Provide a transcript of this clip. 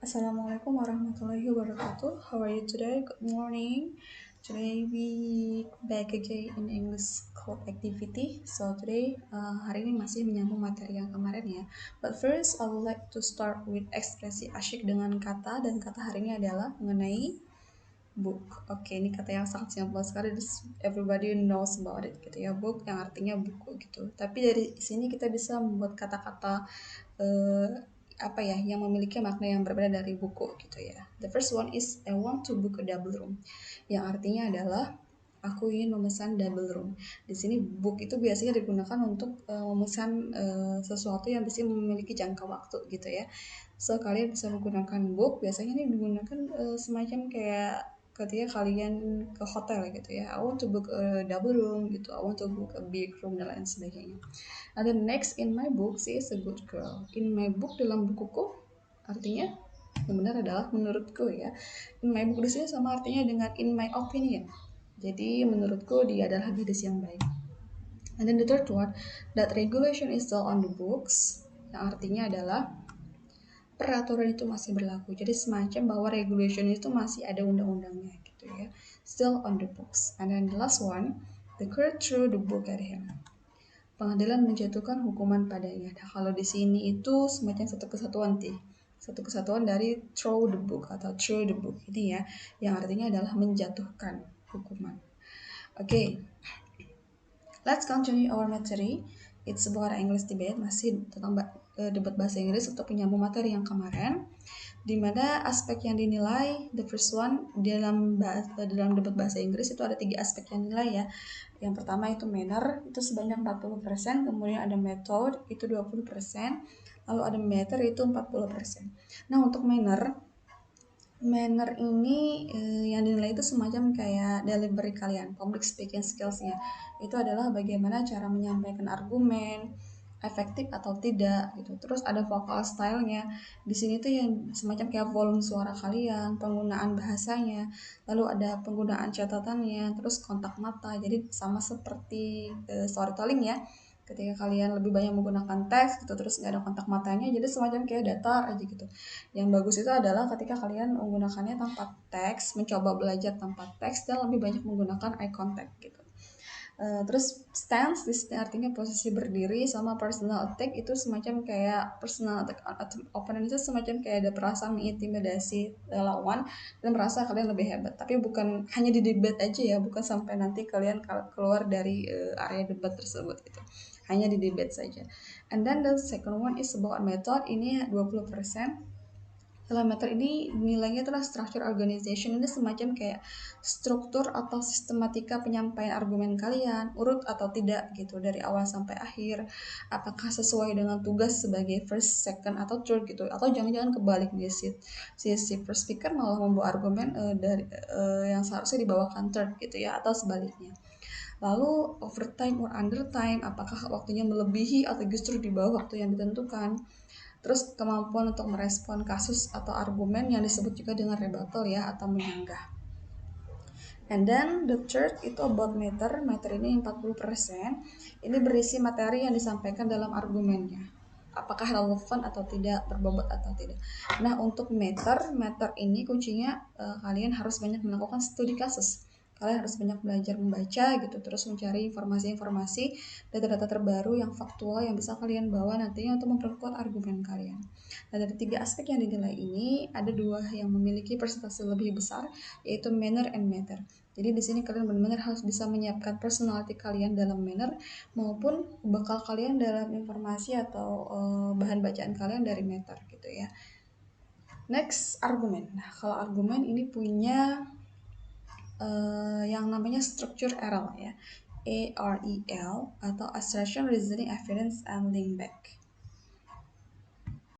Assalamualaikum warahmatullahi wabarakatuh. How are you today? Good morning. Today we back again in English club activity. So today hari ini masih menyambung materi yang kemarin ya. But first I would like to start with ekspresi asyik dengan kata, dan kata hari ini adalah mengenai book. Oke, ini kata yang sangat simpel sekali. Everybody knows about it gitu ya. Book yang artinya buku gitu. Tapi dari sini kita bisa membuat kata-kata yang memiliki makna yang berbeda dari buku gitu ya. The first one is I want to book a double room, yang artinya adalah aku ingin memesan double room. Di sini book itu biasanya digunakan untuk memesan sesuatu yang bisa memiliki jangka waktu gitu ya. So kalian bisa menggunakan book, biasanya ini digunakan semacam kayak ketika kalian ke hotel gitu ya. I want to book a double room gitu, I want to book a big room dan lain sebagainya. And the next, in my book she is a good girl. In my book, dalam bukuku, artinya yang benar adalah menurutku ya. In my book di sini sama artinya dengan in my opinion. Jadi menurutku dia adalah gadis yang baik. And then the third one, that regulation is still on the books, yang artinya adalah peraturan itu masih berlaku. Jadi semacam bahwa regulation itu masih ada undang-undangnya gitu ya. Still on the books. And then the last one, the court threw the book at him. Pengadilan menjatuhkan hukuman padanya. Nah, kalau di sini itu semacam satu kesatuan dari throw the book atau throw the book ini ya, yang artinya adalah menjatuhkan hukuman. Okay, let's continue our material. It's about English debate, masih tentang debat bahasa Inggris untuk penyambung materi yang kemarin, di mana aspek yang dinilai, the first one dalam debat bahasa Inggris itu ada 3 aspek yang dinilai ya. Yang pertama itu manner, itu sebanyak 40%, kemudian ada method, itu 20%, lalu ada matter, itu 40%. Nah, untuk manner ini yang dinilai itu semacam kayak delivery kalian, public speaking skills-nya. Itu adalah bagaimana cara menyampaikan argumen, efektif atau tidak gitu. Terus ada vocal style-nya. Di sini tuh yang semacam kayak volume suara kalian, penggunaan bahasanya, lalu ada penggunaan catatannya, terus kontak mata. Jadi sama seperti storytelling ya. Ketika kalian lebih banyak menggunakan teks gitu, terus nggak ada kontak matanya, jadi semacam kayak datar aja gitu. Yang bagus itu adalah ketika kalian menggunakannya tanpa teks, mencoba belajar tanpa teks, dan lebih banyak menggunakan eye contact gitu. Terus stance di sini artinya posisi berdiri, sama personal attack itu semacam kayak personal attack opponent itu semacam kayak ada perasaan mengintimidasi lawan dan merasa kalian lebih hebat. Tapi bukan hanya di debat aja ya, bukan sampai nanti kalian keluar dari area debat tersebut gitu. Hanya di debat saja. And then the second one is about method, ini 20%. Dalam meter ini nilainya adalah structure organization, ini semacam kayak struktur atau sistematika penyampaian argumen kalian, urut atau tidak gitu dari awal sampai akhir, apakah sesuai dengan tugas sebagai first, second atau third gitu, atau jangan-jangan kebalik nih, si first speaker malah membawa argumen yang seharusnya dibawakan third gitu ya, atau sebaliknya. Lalu overtime or undertime, apakah waktunya melebihi atau justru di bawah waktu yang ditentukan. Terus kemampuan untuk merespon kasus atau argumen yang disebut juga dengan rebuttal ya, atau menyanggah. And then the third itu about matter. Matter ini 40%. Ini berisi materi yang disampaikan dalam argumennya. Apakah relevan atau tidak, berbobot atau tidak. Nah, untuk matter ini kuncinya kalian harus banyak melakukan studi kasus. Kalian harus banyak belajar membaca gitu, terus mencari informasi-informasi, data-data terbaru yang faktual yang bisa kalian bawa nantinya untuk memperkuat argumen kalian. Nah, dari 3 aspek yang dinilai ini, ada 2 yang memiliki persentase lebih besar, yaitu manner and matter. Jadi di sini kalian benar-benar harus bisa menyiapkan personality kalian dalam manner maupun bekal kalian dalam informasi atau bahan bacaan kalian dari matter gitu ya. Next, argumen. Nah, kalau argumen ini punya yang namanya structure ARL ya, AREL atau assertion, reasoning, evidence, and link back.